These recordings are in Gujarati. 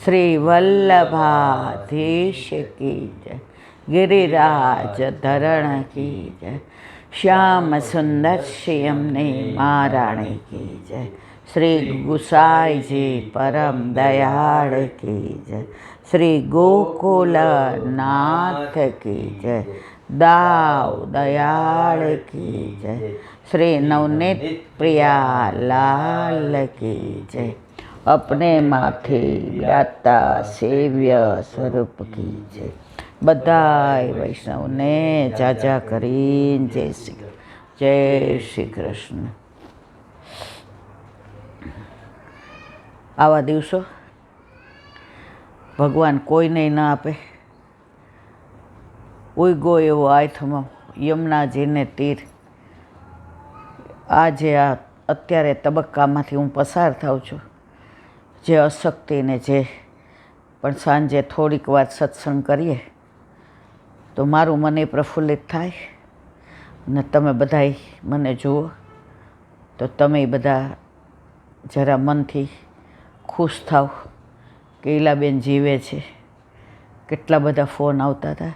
श्री वल्लभाधीश की जय। गिरिराज धरण की जय। श्याम सुंदर श्यामने महाराणी की जय। श्री गुसाई जी परम दयाल की जय। श्री गोकुल नाथ की जय। दाव दयाल की जय। श्री नवनीत प्रिया लाल की जय। अपने माथे व्याता सेव्य स्वरूप की जय। बधाई वैष्णव ने जाजा करीन जय श्री कृष्ण। आवा दिवसों भगवान कोई नहीं ना आपे। उगो एवो आयथमो यमुनाजी ने तीर। आज आ अत्यारे तबक्कामांथी हूँ पसार थाउं छुं। जे अशक्ति ने जे पण सांजे थोड़ीक वार सत्संग करीए तो मारू मन प्रफुल्लित थाय ने तमे बधाई मने जुओ तो तमे बधा जरा मनथी खुश थाओ के ईलाबेन जीवे छे। केटला बधा फोन आवता था।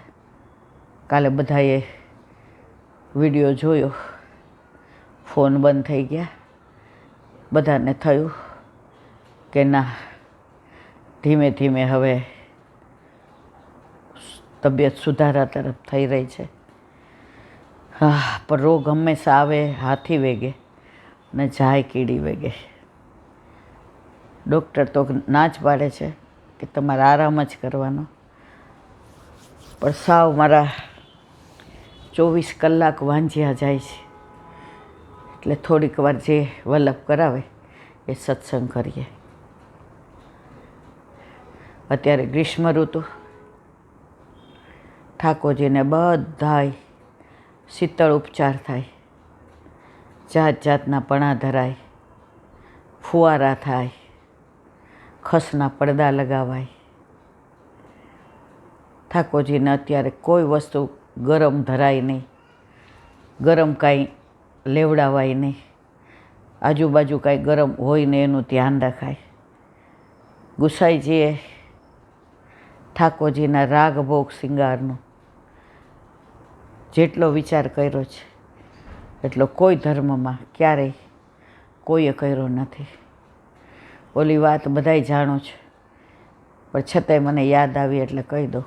काले बधाए विडियो जोयो, फोन बंद थई गया। बधाने थयुं के ना धीमे धीमे हवे तबियत सुधारा तरफ थई रही है। हाँ, पर रोग हमेशा आवे हाथी वेगे ने जाए कीड़ी वेगे। डॉक्टर तो ना ज पाड़े छे कि तमारे आराम ज करवानो, पर साव मारा 24 कलाक वांझ्या जाए छे। एटले थोड़ीक वार जे वल्लभ करावे ए सत्संग करीए। अत्यारे ग्रीष्म ऋतु, ठाकोरजीने बधाय शीतल उपचार थाय, जात जातना पणा धराय, फुवारा थाय, खसना પડદા लगावाय। ठाकोरजीने अत्यारे कोई वस्तु गरम धराय नहीं, गरम काई लेवड़ावाय नहीं, आजूबाजू काई गरम होय ने एनुं ध्यान रखाय। गुसाईजीए ठाकोरजीना राग भोग श्रृंगारनो जेटलो विचार कर्यो छे एटलो कोई धर्म में क्यारेय कोईए कर्यो नथी। ओली वात बधाय जाणो छे, पर छतांय मने याद आवी एटले कही दो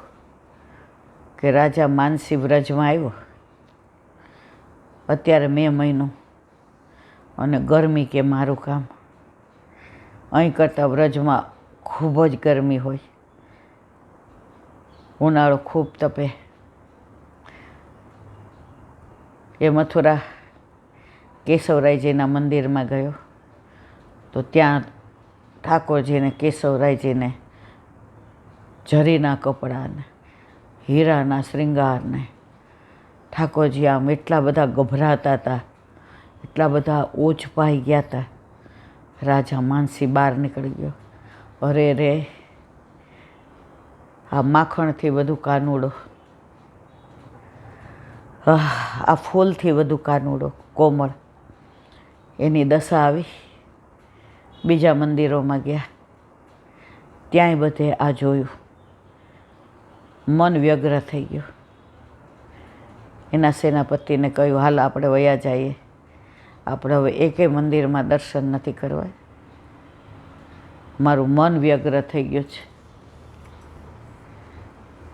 कि राजा मानसी व्रज में आव्यो। अत्यारे मे महीनो अने गरमी के मारू काम। अहीं करता व्रज में खूब ज गरमी होय, उनाळो खूब तपे। ए मथुरा केशवरायजीना मंदिर में गयो तो त्यां ठाकोरजी ने केशवरायजी ने झरीना कपड़ा ने हीराना श्रृंगार ने ठाकोरजी आम एटला बधा गभराता था, एटला बधा ओझ पाई गया था। राजा मानसी बहार निकली गयो। अरे रे, आ माखण थी वधु कानूड़ो, आ फूल थी वधु कानूड़ो कोमल, एनी दशा आवी। बीजा मंदिरों में गया, त्यांय बधे आ जोयुं। मन व्यग्र थई गयो। एना सेनापति ने कह्युं हाल आपणे वया जाईए, आपणे हवे एकेय मंदिर में दर्शन नथी करवा। मारू मन व्यग्र थई गयो छे।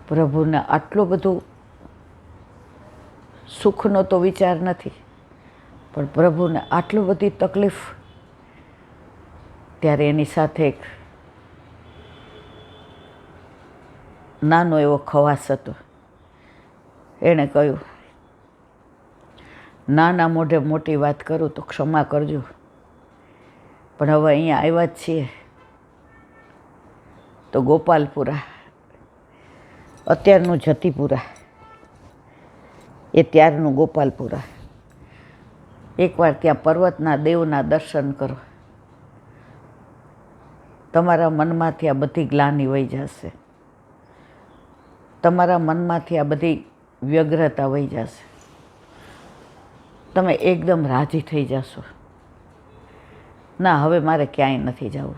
प्रभुने आटलो बधो सुखनो तो विचार नहीं, पण प्रभुने आटली बधी तकलीफ। त्यारे एनी साथे एक नानो एवो खवास हतो। एणे कह्युं, नाना मोढे मोटी वात करूँ तो क्षमा करजो, पण हवे अहींया आव्या ज छीए तो गोपालपुरा, अत्यारनुं जतीपुरा, ए त्यारनुं गोपालपुरा। एक वार त्यां पर्वतना देवना दर्शन करो, तमारा मनमांथी आ बधी ग्लानि वही जशे, तमारा मनमांथी आ बधी व्यग्रता वही जशे, तमे एकदम राजी थई जशो। ना हवे मारे क्यांय नथी जावुं,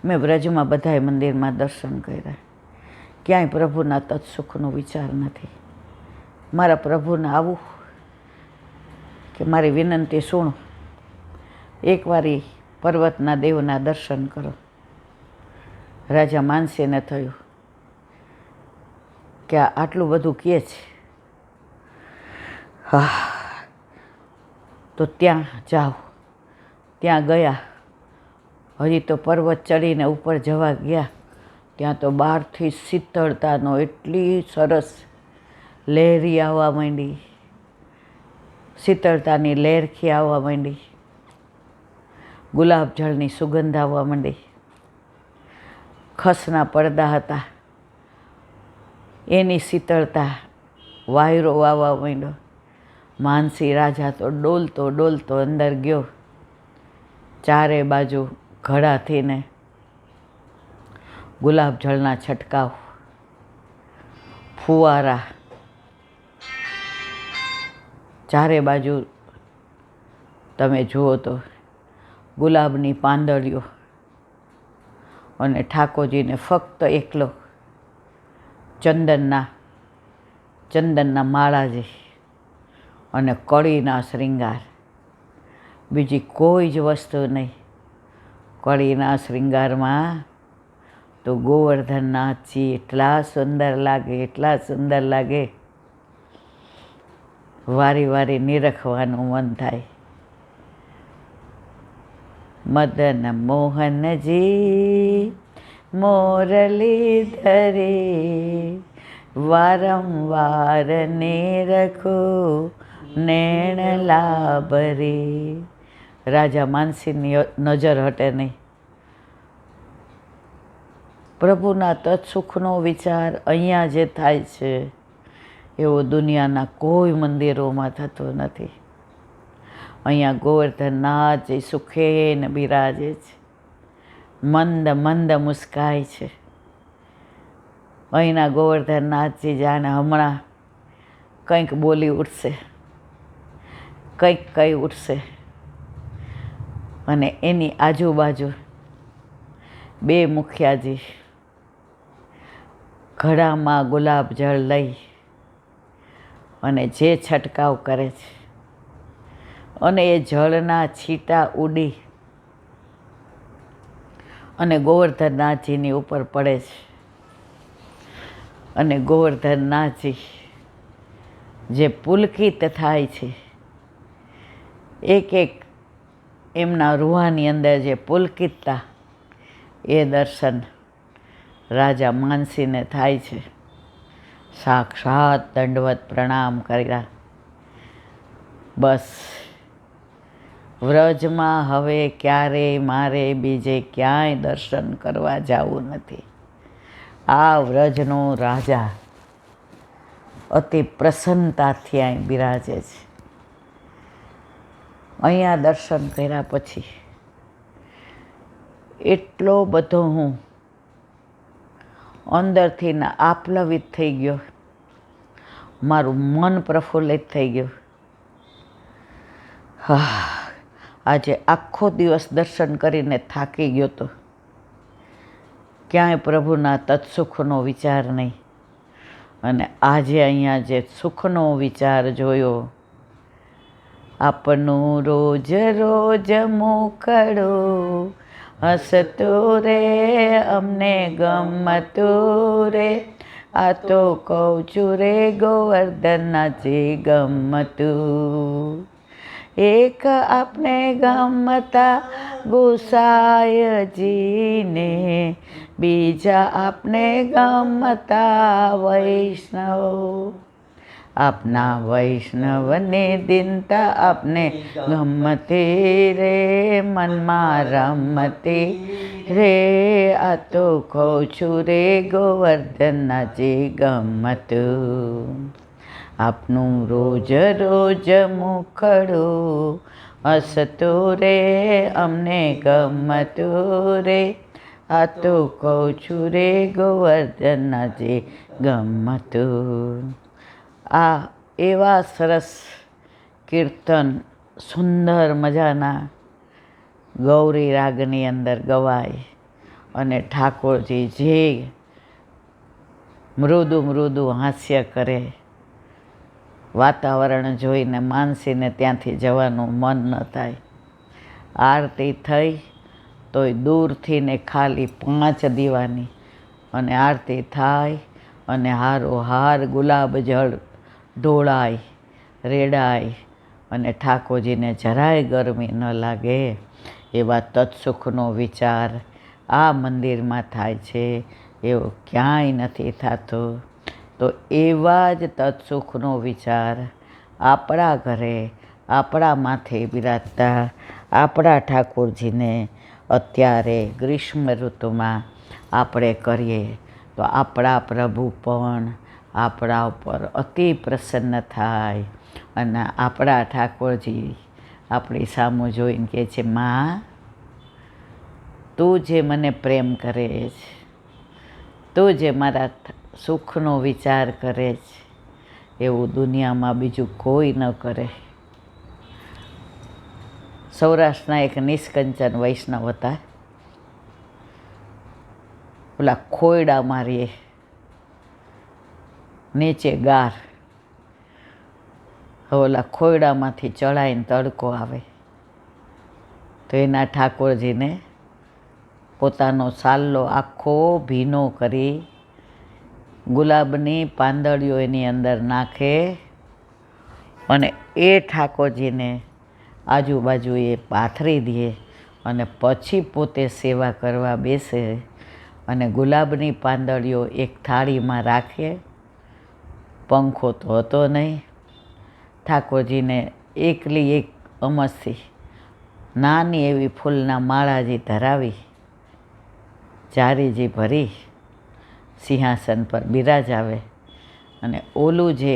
મેં વ્રજમાં બધાય મંદિરમાં દર્શન કર્યા, ક્યાંય પ્રભુના તત્સુખનો વિચાર નથી. મારા પ્રભુને આવું કે મારી વિનંતી સુણો, એકવાર પર્વતના દેવના દર્શન કરો. રાજા માનસીને થયું કે આટલું બધું કહે છે, તો ત્યાં જાઓ. ત્યાં ગયા. હજી તો પર્વત ચડીને ઉપર જવા ગયા, ત્યાં તો બહારથી શીતળતાનો એટલી સરસ લહેરી આવવા માંડી, શીતળતાની લહેરખી આવવા માંડી, ગુલાબ જળની સુગંધ આવવા માંડી. ખસના પડદા હતા, એની શીતળતા વાયરો વાવવા માંડ્યો. માનસી રાજા તો ડોલતો ડોલતો અંદર ગયો. ચારે બાજુ ઘડાથી ને ગુલાબ જળના છંટકાવ, ફુવારા, ચારે બાજુ તમે જુઓ તો ગુલાબની પાંદડીઓ, અને ઠાકોરજીને ફક્ત એકલો ચંદનના માળાજી અને કળીના શ્રૃંગાર, બીજી કોઈ જ વસ્તુ નહીં. કળીના શ્રૃંગારમાં તો ગોવર્ધનનાથજી એટલા સુંદર લાગે, વારી વારી નિરખવાનું મન થાય. મદન મોહનજી મોરલી ધરે, વારંવાર નિરખો નૈણ લાભરે. રાજા માનસીની નજર હટે નહીં. પ્રભુના તત્સુખનો વિચાર અહીંયા જે થાય છે એવો દુનિયાના કોઈ મંદિરોમાં થતો નથી. અહીંયા ગોવર્ધનનાથજી સુખેને બિરાજે છે, મંદ મુસ્કાય છે. અહીંના ગોવર્ધનનાથજી જાણે હમણાં કંઈક બોલી ઉઠશે, કંઈક કહી ઉઠશે, અને એની આજુબાજુ બે મુખિયાજી ઘડામાં ગુલાબ જળ લઈ અને જે છંટકાવ કરે છે, અને એ જળના છીટા ઉડી અને ગોવર્ધનનાથજીની ઉપર પડે છે. અને ગોવર્ધનનાથજી જે પુલકિત થાય છે, એક એમના રૂહાની અંદર જે પુલકિતતા, એ દર્શન રાજા માનસીને થાય છે. સાક્ષાત દંડવત પ્રણામ કર્યા. બસ વ્રજમાં હવે ક્યારેય મારે બીજે ક્યાંય દર્શન કરવા જવું નથી. આ વ્રજનો રાજા અતિ પ્રસન્નતાથી અહીં બિરાજે છે. અહીંયા દર્શન કર્યા પછી એટલો બધો હું અંદરથી આપ્લવિત થઈ ગયો, મારું મન પ્રફુલ્લિત થઈ ગયું. આજે આખો દિવસ દર્શન કરીને થાકી ગયો તો ક્યાંય પ્રભુના તત્સુખનો વિચાર નહીં, અને આજે અહીંયા જે સુખનો વિચાર જોયો. આપનું રોજ રોજ મુખડું હસતું રે, અમને ગમતું રે, આ તો કહું છું રે ગોવર્ધનનાથજી ગમતું. એક આપણે ગમતા ગોસાઈજીને, બીજા આપણે ગમતા વૈષ્ણવ. આપના વૈષ્ણવને દિનતા આપને ગમતી રે, મનમાં રમતી રે, આ તો કહું છું રે ગોવર્ધનનાથજી ગમતું. આપનું રોજ રોજ મુખડું હસતું રે, અમને ગમતું રે, આ તો કહું છું રે ગોવર્ધનનાથજી ગમતું. આ એવા સરસ કીર્તન સુંદર મજાના ગૌરી રાગની અંદર ગવાય અને ઠાકોરજી જે મૃદુ મૃદુ હાસ્ય કરે, વાતાવરણ જોઈને માનસીને ત્યાંથી જવાનું મન ન થાય. આરતી થઈ તોય દૂરથી ને ખાલી 5 દીવાની અને આરતી થાય અને હારોહાર ગુલાબ જળ ઢોળાય, રેડાય અને ઠાકોરજીને જરાય ગરમી ન લાગે એવા તત્સુખનો વિચાર આ મંદિરમાં થાય છે, એવું ક્યાંય નથી થતો. તો એવા જ તત્સુખનો વિચાર આપણા ઘરે, આપણા માથે બિરાજતા આપણા ઠાકોરજીને અત્યારે ગ્રીષ્મ ઋતુમાં આપણે કરીએ તો આપણા પ્રભુ પણ આપણા ઉપર અતિ પ્રસન્ન થાય અને આપણા ઠાકોરજી આપણી સામું જોઈને કહે છે, માં તું જે મને પ્રેમ કરે છે, તું જે મારા સુખનો વિચાર કરે છે, એવું દુનિયામાં બીજું કોઈ ન કરે. સૌરાષ્ટ્રના એક નિષ્કંચન વૈષ્ણવ હતા. ઓલા ખોયડા મારીએ નીચે ગાર, હવે ઓલા ખોયડામાંથી ચડાઈને તડકો આવે તો એના ઠાકોરજીને પોતાનો સાલ્લો આખો ભીનો કરી ગુલાબની પાંદડીઓ એની અંદર નાખે અને એ ઠાકોરજીને આજુબાજુએ પાથરી દે અને પછી પોતે સેવા કરવા બેસે અને ગુલાબની પાંદડીઓ એક થાળીમાં રાખે. પંખો તો હતો નહીં. ઠાકોરજીને એકલી એક અમસ્થી નાની એવી ફૂલના માળાજી ધરાવી, જારીજી ભરી સિંહાસન પર બિરાજાવે અને ઓલું જે